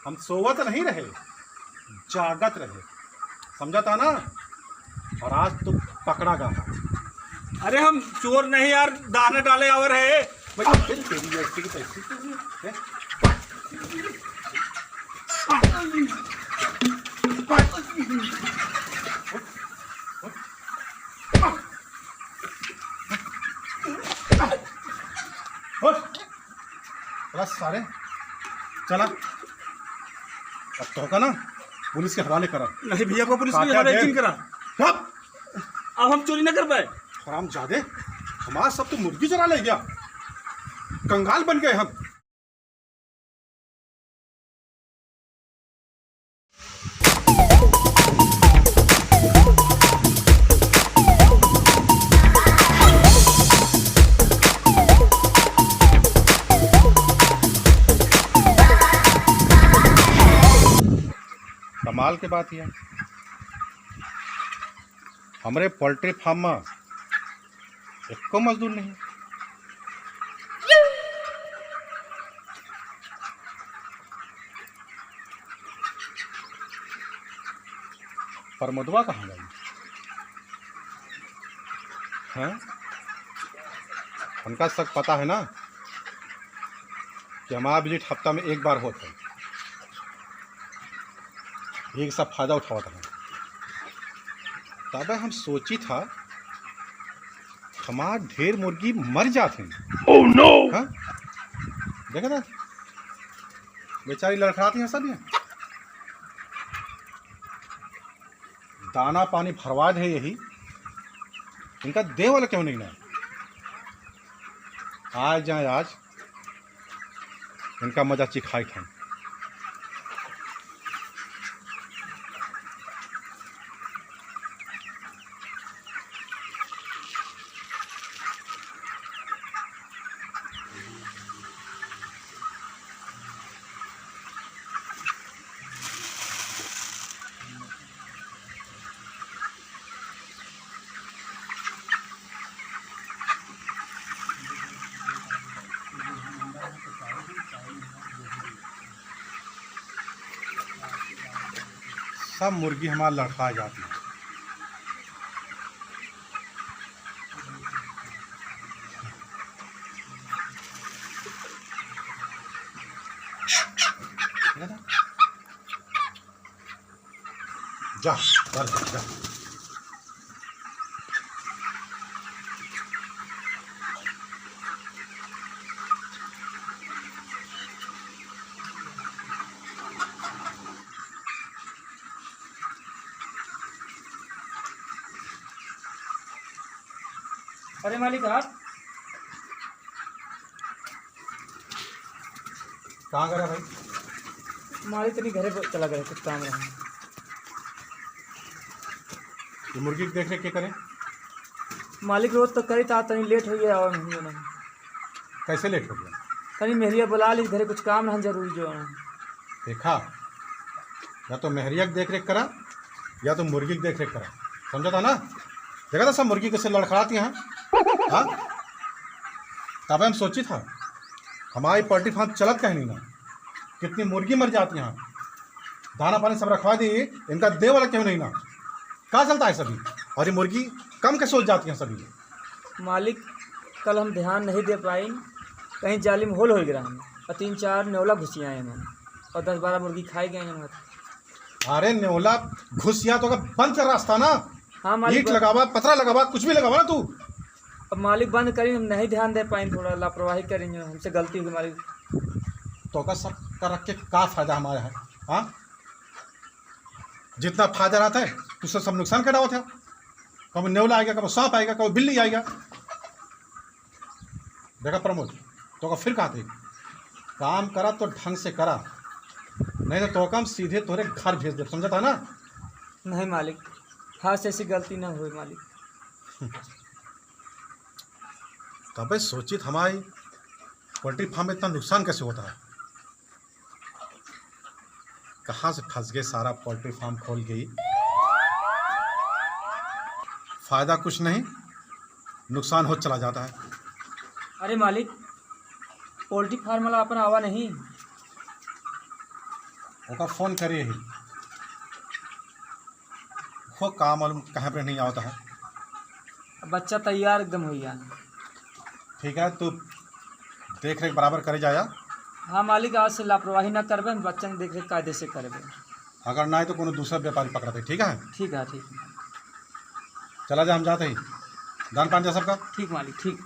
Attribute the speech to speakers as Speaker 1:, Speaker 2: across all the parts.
Speaker 1: हम सोवत नहीं रहे, जागत रहे, समझा था ना। और आज तुम पकड़ा गया।
Speaker 2: अरे हम चोर नहीं यार, दाने डाले आवर है।
Speaker 1: फिर तेरी जैसी की तैसी है? चला सारे, चला। अब तो होगा ना, पुलिस के हवाले करा।
Speaker 2: नहीं भैया को पुलिस ने हवाले क्यों करा? अब हम चोरी न कर पाए।
Speaker 1: हराम जादे, हमारा सब तो मुर्गी चरा ले गया। कंगाल बन गए हम। कमाल के बात है, हमारे पोल्ट्री फार्म में एक को मजदूर नहीं। प्रमोदवा कहाँ गई हैं? उनका सब पता है ना कि हमारा विजिट हफ्ता में एक बार होता है। एक सब फायदा उठाता है। तब हम सोची था हमार ढेर मुर्गी मर जाते हैं।
Speaker 2: Oh no!
Speaker 1: हाँ, देखा था बेचारी लड़खड़ाती हैं सब। ये दाना पानी भरवा है, यही इनका दे वाला क्यों नहीं ना? आज जाए, आज इनका मजा चिखाई खाएं। सब मुर्गी हमारा लड़खड़ा जाती है। जा जा।
Speaker 3: अरे मालिक आप
Speaker 1: कहाँ गया भाई?
Speaker 3: मालिक तनी घरे चला गया, कुछ काम रहा।
Speaker 1: ये मुर्गी की देख रेख क्या करें?
Speaker 3: मालिक रोज तो करी था, तनी लेट हो गया। और नहीं
Speaker 1: कैसे लेट हो गया?
Speaker 3: तनी मेहरिया बुला ली घरे, कुछ काम रहा जरूरी जो है।
Speaker 1: देखा, या तो मेहरिया की देख रेख करा या तो मुर्गी की देख रेख करा, समझा था ना। देखा था सब मुर्गी कैसे लड़खड़ाती हैं। हाँ, तब हम सोची था हमारी पोल्ट्री फार्म चलत कहीं नहीं ना। कितनी मुर्गी मर जाती हैं, दाना पानी सब रखवा दी, इनका दे वाला क्यों नहीं ना? क्या चलता है सभी? और ये मुर्गी कम के सोच जाती हैं सभी।
Speaker 3: मालिक कल हम ध्यान नहीं दे पाए, कहीं जाली में होल हो गया हम, और 3-4 नेवला घुसिया हैं हम, और 10-12 मुर्गी खाई गए हैं।
Speaker 1: अरे नेवला घुसिया तो बंद कर रास्ता ना।
Speaker 3: हाँ मालिक,
Speaker 1: ईंट लगावा, पतरा लगावा, कुछ भी लगावा ना तू।
Speaker 3: अब मालिक बंद करी, हम नहीं ध्यान दे पाए, थोड़ा लापरवाही करेंगे, हमसे गलती होगी मालिक।
Speaker 1: तो का सब कर रख के क्या फायदा हमारा है? हाँ, जितना फायदा रहता है उससे सब नुकसान कर रहा था। कभी नेवला आएगा, कभी सांप आएगा, कभी बिल्ली आएगा। देखा प्रमोद, तो का फिर कहा थे काम करा तो ढंग से करा, नहीं तो कम सीधे तोरे घर भेज दे, समझा था ना।
Speaker 3: नहीं मालिक, हाथ से ऐसी गलती ना हुई मालिक।
Speaker 1: कभी सोचित हमारी पोल्ट्री फार्म में इतना नुकसान कैसे होता है। कहाँ से फंस गए, सारा पोल्ट्री फार्म खोल गई, फायदा कुछ नहीं, नुकसान हो चला जाता है।
Speaker 3: अरे मालिक, पोल्ट्री फार्म वाला अपन आवा नहीं।
Speaker 1: ओका फ़ोन करिए ही वो काम मालूम कहाँ पर नहीं आता है।
Speaker 3: बच्चा तैयार एकदम हो गया।
Speaker 1: ठीक है, तू देख रेख बराबर करे जाया।
Speaker 3: हाँ मालिक, आज से लापरवाही ना करबे, बच्चा के देख रेख कायदे से करबे।
Speaker 1: अगर ना है तो कोनो दूसरा व्यापारी पकड़ते। ठीक है,
Speaker 3: ठीक है ठीक है।
Speaker 1: चला जा, हम जाते ही। दान पान जा सबका।
Speaker 3: ठीक मालिक, ठीक।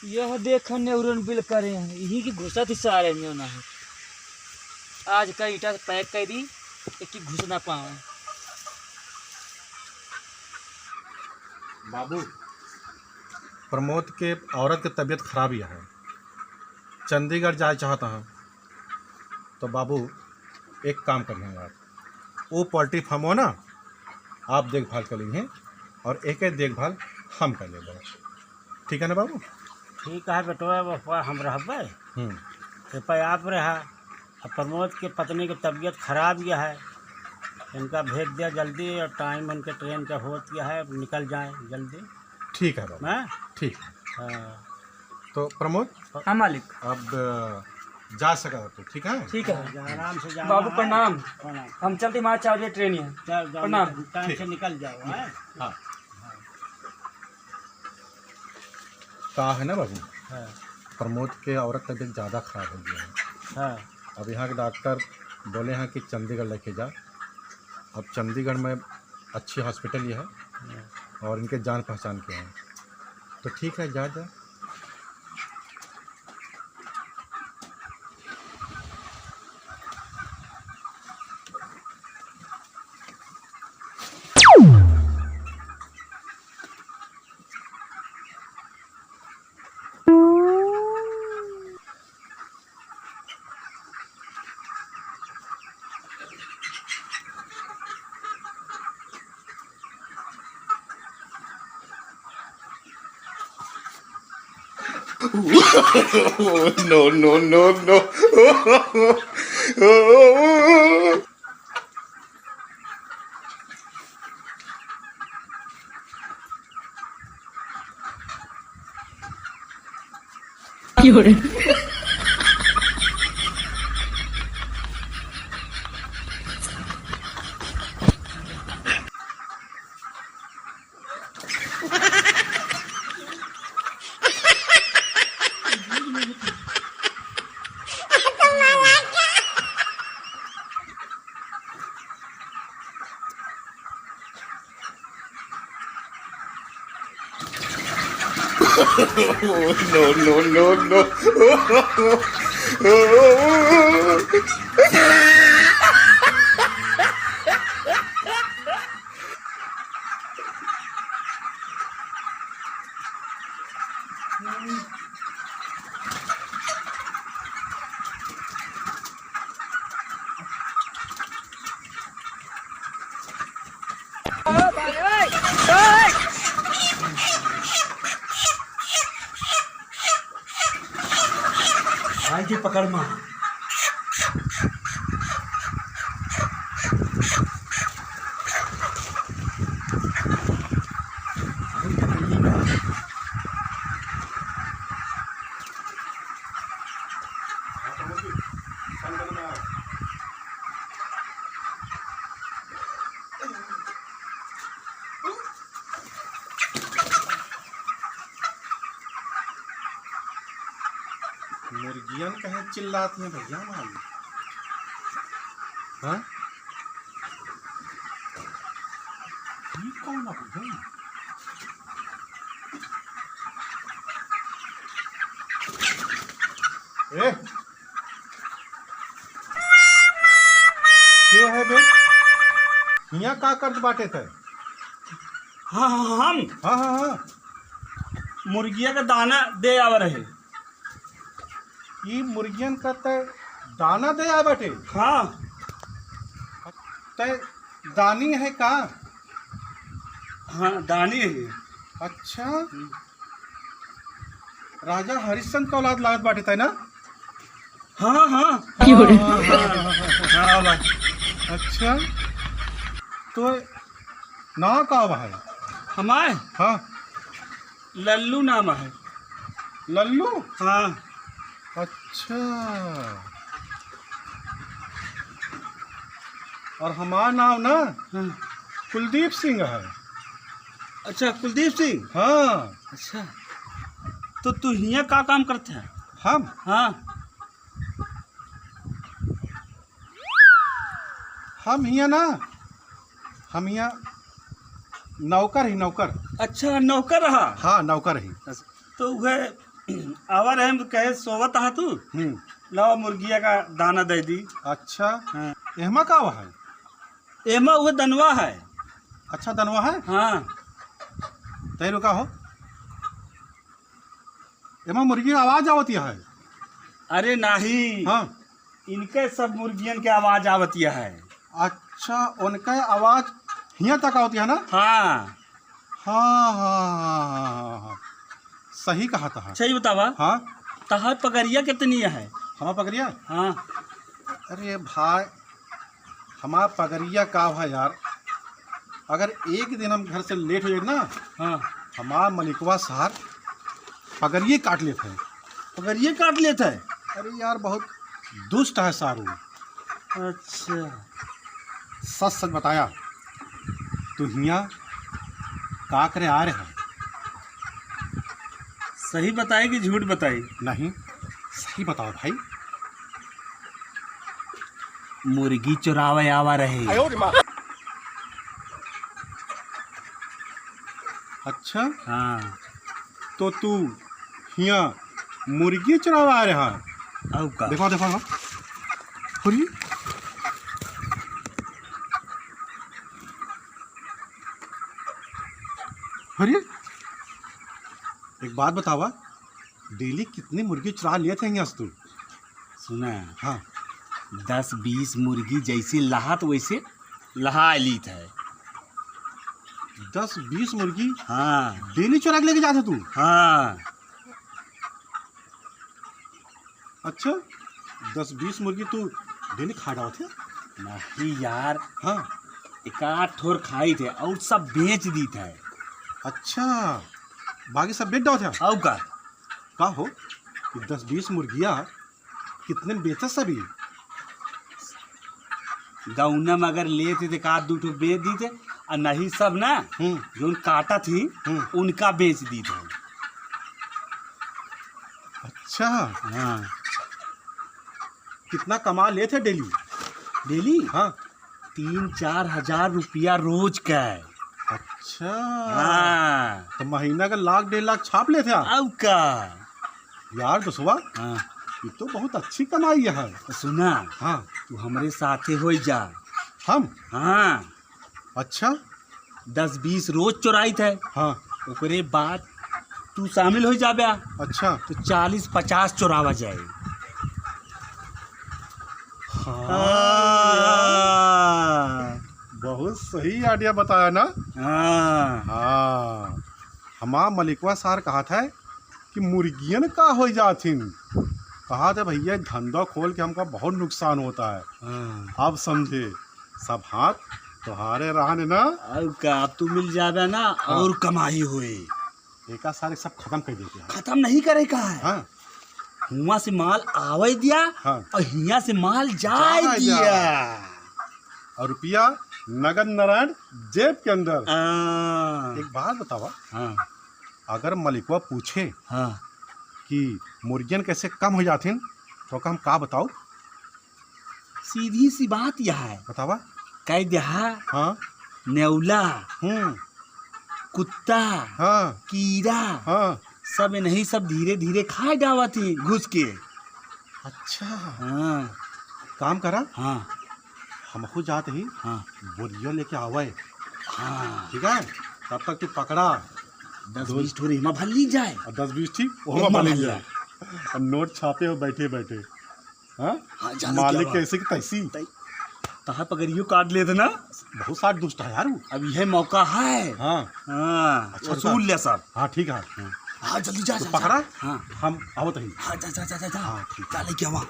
Speaker 3: यह देख नेउरन बिल करे हैं, यही की घुसा थी सारे में ना है। आज का ईटा पैक कर दी, एक की घुस ना पावे।
Speaker 1: बाबू, प्रमोद के औरत की तबीयत खराब ही है, चंडीगढ़ जाए चाहता हूँ। तो बाबू एक काम कर लेंगे आप, वो पोल्ट्री फार्म हो ना, आप देखभाल कर लेंगे और एक एक देखभाल हम कर लेंगे। ठीक है ना बाबू?
Speaker 4: ठीक है बेटवा, बापा हम रहबे। कृपया आप रहा। अब प्रमोद के पत्नी की तबीयत खराब गया है, इनका भेज दिया जल्दी, और टाइम उनके ट्रेन का हो गया है, निकल जाए जल्दी।
Speaker 1: ठीक है बाबू,
Speaker 4: मैं
Speaker 1: ठीक।
Speaker 4: हाँ।
Speaker 1: तो प्रमोद
Speaker 3: हाँ मालिक,
Speaker 1: अब जा सका तो ठीक है।
Speaker 3: ठीक है।
Speaker 4: आराम से जाना
Speaker 3: बाबू
Speaker 4: है।
Speaker 3: प्रणाम।
Speaker 4: प्रणाम।
Speaker 3: हम चलते, हमारा 4 बजे ट्रेन है।
Speaker 4: जाओ जाओ,
Speaker 3: प्रणाम।
Speaker 4: टाइम से निकल जाओ। हैं?
Speaker 1: हाँ, कहा है ना बाबू,
Speaker 4: हाँ
Speaker 1: प्रमोद के औरत तबीयत ज़्यादा खराब हो गया है।
Speaker 4: हाँ
Speaker 1: अब यहाँ के डॉक्टर बोले हैं कि चंडीगढ़ लेके जा। अब चंडीगढ़ में अच्छी हॉस्पिटल ये है और इनके जान पहचान के हैं, तो ठीक है, जा जा।
Speaker 5: No, no, no, no. No, no, no, no.
Speaker 2: भाई की पकड़ मां।
Speaker 1: मुर्गियाँ कहीं चिल्लाती हैं भैया हमारी। हाँ, ये कौन है भैया? ए, क्या है बे? यहाँ का कर्ज बांटे थे?
Speaker 2: हाँ हाँ हम
Speaker 1: हाँ हाँ हाँ,
Speaker 2: मुर्गिया का दाना दे आवा रहे।
Speaker 1: ये मुर्गियन का तय दाना दे आ बाटे।
Speaker 2: हाँ
Speaker 1: तय दानी है का?
Speaker 2: हाँ दानी है।
Speaker 1: अच्छा, राजा हरिश्चंद्र का औलाद लागत बाटे तय ना?
Speaker 2: हाँ हाँ
Speaker 1: हाँ, हाँ, हाँ, हाँ, हाँ,
Speaker 2: हाँ भाई।
Speaker 1: अच्छा, तो ना का है?
Speaker 2: हमारे
Speaker 1: हाँ,
Speaker 2: लल्लू नाम है।
Speaker 1: लल्लू।
Speaker 2: हाँ
Speaker 1: अच्छा, और हमारा नाम ना
Speaker 2: हाँ।
Speaker 1: कुलदीप सिंह है।
Speaker 2: अच्छा कुलदीप सिंह।
Speaker 1: हाँ,
Speaker 2: अच्छा, तो तू हियाँ का काम करते हैं?
Speaker 1: हम
Speaker 2: हाँ
Speaker 1: हम यहाँ ना, हम यहाँ नौकर ही नौकर।
Speaker 2: अच्छा नौकर रहा।
Speaker 1: हाँ, नौकर ही।
Speaker 2: तो वह आवा रहे तो कहे सोवत हा तू लाओ मुर्गिया का दाना दे दी।
Speaker 1: अच्छा,
Speaker 2: हाँ।
Speaker 1: एहमा का है?
Speaker 2: एमा वो दनवा है।
Speaker 1: अच्छा, दनवा है।
Speaker 2: हाँ
Speaker 1: तय रुका हो, एमा मुर्गी की आवाज आवती है।
Speaker 2: अरे नहीं।
Speaker 1: हाँ,
Speaker 2: इनके सब मुर्गियन के आवाज आवतिया है।
Speaker 1: अच्छा, उनका आवाज यहाँ तक आती है ना?
Speaker 2: हाँ
Speaker 1: हाँ हाँ हाँ हाँ हाँ, सही कहा था।
Speaker 2: सही बतावा।
Speaker 1: हाँ,
Speaker 2: तहार पगरिया कितनी है?
Speaker 1: हमारा पगरिया?
Speaker 2: हाँ
Speaker 1: अरे भाई, हमारा पगरिया का है यार, अगर एक दिन हम घर से लेट हो जाए ना,
Speaker 2: हाँ।
Speaker 1: हमारा मलिकवा साहब पगरिए काट लेते हैं।
Speaker 2: पगरिया काट लेता है?
Speaker 1: अरे यार, बहुत दुष्ट है सारू।
Speaker 2: अच्छा
Speaker 1: सच सच बताया, तू हियाँ का करे आ रहे हैं?
Speaker 2: सही बताई कि झूठ बताई?
Speaker 1: नहीं, सही बताओ भाई।
Speaker 2: मुर्गी चुरावे आवा रहे।
Speaker 1: अच्छा,
Speaker 2: हाँ।
Speaker 1: तो तू हियाँ मुर्गी चुरावा आ रहा है?
Speaker 2: अब का
Speaker 1: देखो देखो देखो, अरे अरे, एक बात बतावा, डेली कितनी मुर्गी चुरा लिए थे यहाँ से तू?
Speaker 2: सुना,
Speaker 1: हाँ,
Speaker 2: 10-20 मुर्गी जैसे लहात वैसे लहा ली था।
Speaker 1: 10-20 मुर्गी
Speaker 2: हाँ
Speaker 1: डेली चुरा के लेके जाते तू?
Speaker 2: हाँ।
Speaker 1: अच्छा, 10-20 मुर्गी तू डेली खा डाल थे?
Speaker 2: नहीं यार,
Speaker 1: हाँ।
Speaker 2: एक आध ठोर खाई थे और सब बेच दी थे।
Speaker 1: अच्छा, बाकी सब बेच डाल थे?
Speaker 2: अब का
Speaker 1: हो कि 10-20 मुर्गियाँ कितने में बेचा सभी?
Speaker 2: गौना में अगर ले थे तो एक आध दो ठो बेच दी थे, और नहीं सब ना जो काटा थी उनका बेच दी थे।
Speaker 1: अच्छा,
Speaker 2: हाँ।
Speaker 1: कितना कमा ले थे डेली?
Speaker 2: डेली
Speaker 1: हाँ।
Speaker 2: 3-4 हजार रुपया रोज का है।
Speaker 1: अच्छा,
Speaker 2: हाँ।
Speaker 1: तो महीना का 1-1.5 लाख छाप ले थे आप?
Speaker 2: अब का
Speaker 1: यार दोस्तवा,
Speaker 2: हाँ।
Speaker 1: ये तो बहुत अच्छी कमाई है।
Speaker 2: सुना,
Speaker 1: हाँ,
Speaker 2: तू हमारे साथे हो जा।
Speaker 1: हम?
Speaker 2: हाँ।
Speaker 1: अच्छा,
Speaker 2: 10-20 रोज चुराई थे।
Speaker 1: हाँ।
Speaker 2: ओकरे बाद तू शामिल हो जाबे
Speaker 1: अच्छा,
Speaker 2: तो 40-50 चुरावा जाए। हाँ।
Speaker 1: बहुत सही आइडिया बताया ना?
Speaker 2: हाँ।
Speaker 1: हाँ, हमारा मलिकवा सार कहा था कि मुर्गियन का हो जाथिन। कहा था भैया धंधा खोल के हमका बहुत नुकसान होता है।
Speaker 2: हाँ।
Speaker 1: अब समझे, सब हाथ तुम्हारे रहने ना।
Speaker 2: अब का अब तू मिल जाबे ना।
Speaker 1: हाँ।
Speaker 2: और कमाई हुई।
Speaker 1: एका सारे सब खत्म कर देते हैं।
Speaker 2: खत्म नहीं करे का है।
Speaker 1: हाँ,
Speaker 2: हुआ से माल आवे दिया।
Speaker 1: हाँ।
Speaker 2: और हिया से माल जाए
Speaker 1: जाए
Speaker 2: दिया।
Speaker 1: और रुपया नगद नारायण जेब के अंदर।
Speaker 2: हाँ।
Speaker 1: एक बात बतावा,
Speaker 2: हाँ।
Speaker 1: अगर मलिकवा पूछे
Speaker 2: हाँ।
Speaker 1: कि मुर्गियन कैसे कम हो जाथिन तो हम का बताओ?
Speaker 2: सीधी सी बात यह है,
Speaker 1: बतावा।
Speaker 2: कह दिया
Speaker 1: हाँ।
Speaker 2: नेवला,
Speaker 1: हम्म।
Speaker 2: कुत्ता,
Speaker 1: हाँ।
Speaker 2: कीड़ा,
Speaker 1: हाँ।
Speaker 2: सब नहीं, सब धीरे धीरे खा जावा थी घुस के।
Speaker 1: अच्छा,
Speaker 2: हाँ।
Speaker 1: काम करा,
Speaker 2: हाँ।
Speaker 1: हमको जाते ही
Speaker 2: हाँ।
Speaker 1: बोरियो लेके आवे।
Speaker 2: हाँ।
Speaker 1: ठीक है, तब तक तू पकड़ा
Speaker 2: 10-20 ठोरी हिमा भर ली जाए।
Speaker 1: और 10-20 ठीक
Speaker 2: ओमा
Speaker 1: ओमा
Speaker 2: भर
Speaker 1: बन
Speaker 2: जाए।
Speaker 1: जाए और नोट छापे हो बैठे बैठे। हाँ,
Speaker 2: हाँ, जानो
Speaker 1: मालिक
Speaker 2: क्या
Speaker 1: कैसे की तैसी।
Speaker 2: तहा पकड़ियो काट ले ना।
Speaker 1: बहुत सारे दुष्ट है यार वो।
Speaker 2: अब यह मौका है।
Speaker 1: हाँ।
Speaker 2: हाँ।
Speaker 1: अच्छा,
Speaker 2: वसूल ले सब।
Speaker 1: हाँ ठीक है।
Speaker 2: हाँ जल्दी जा।
Speaker 1: तो
Speaker 2: जा,
Speaker 1: पकड़ा?
Speaker 2: जा। हाँ।
Speaker 1: हम आओ तही।
Speaker 2: हाँ जा जा जा जा।
Speaker 1: हाँ, ठीक।
Speaker 2: जा लेके आवा।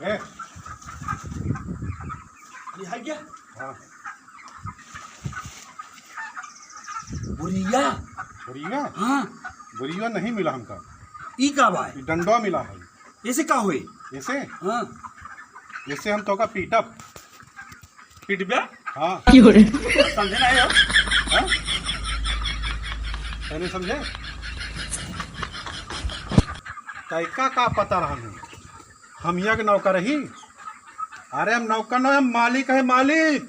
Speaker 1: ए,
Speaker 2: ये है क्या
Speaker 1: हाँ
Speaker 2: बुरिया
Speaker 1: बुरिया
Speaker 2: हाँ
Speaker 1: बुरिया नहीं मिला हमका,
Speaker 2: ई का भाई
Speaker 1: ये डंडवा मिला है।
Speaker 2: ऐसे का हुए
Speaker 1: ऐसे
Speaker 2: हाँ
Speaker 1: ऐसे हम तो का पीटअप।
Speaker 2: पिट गया
Speaker 1: हाँ
Speaker 2: समझे नहीं हो
Speaker 1: हाँ? पहले समझे तैका का पता रहा हूँ हम यहाँ के नौकर रही। अरे हम नौकर ना, हम मालिक है मालिक।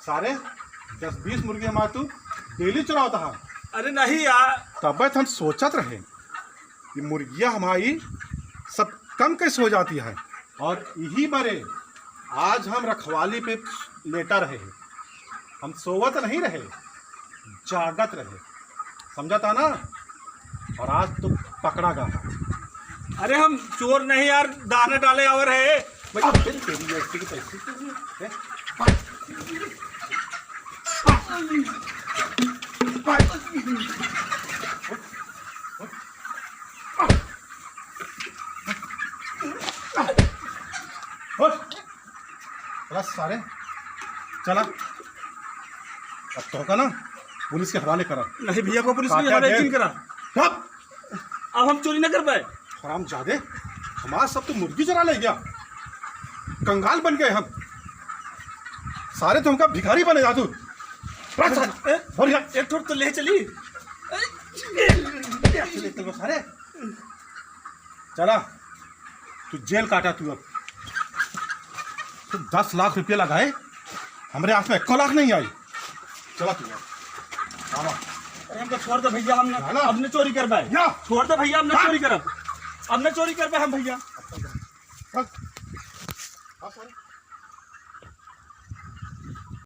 Speaker 1: सारे 10-20 मुर्गे हमारे तू डेली चुराता है।
Speaker 2: अरे नहीं यार
Speaker 1: तब हम सोचत रहे कि मुर्गियाँ हमारी सब कम कैसे हो जाती है, और यही बरे आज हम रखवाली पे लेटा रहे। हम सोवत नहीं रहे, जागत रहे, समझा था ना। और आज तो पकड़ा गया।
Speaker 2: अरे हम चोर नहीं यार दाना डाले और है
Speaker 1: तेरी ऐसी की तैसी है? चला सारे चला, अब तो होगा ना पुलिस के हवाले करा।
Speaker 2: नहीं भैया को पुलिस ने
Speaker 1: काटा
Speaker 2: हमारा
Speaker 1: दे।
Speaker 2: यकीन करा
Speaker 1: अब
Speaker 2: अब हम चोरी न कर पाए।
Speaker 1: हराम जादे, हमारा सब तो मुर्गी चरा ले गया। कंगाल बन गए हम सारे, तो हमका भिखारी बने जा तू।
Speaker 2: एक ठोर तो ले चली
Speaker 1: सारे चला, तू जेल काटा तू। अब तू 10 लाख रुपये लगाए, हमारे हाथ में 1 लाख नहीं आई। चला तू
Speaker 2: अरे हमको छोड़ दो भैया, हम
Speaker 1: ना।
Speaker 2: अब न चोरी कर पाए।
Speaker 1: या।
Speaker 2: छोड़ दो भैया, हम न चोरी करब, अब न चोरी कर पाए हम भैया।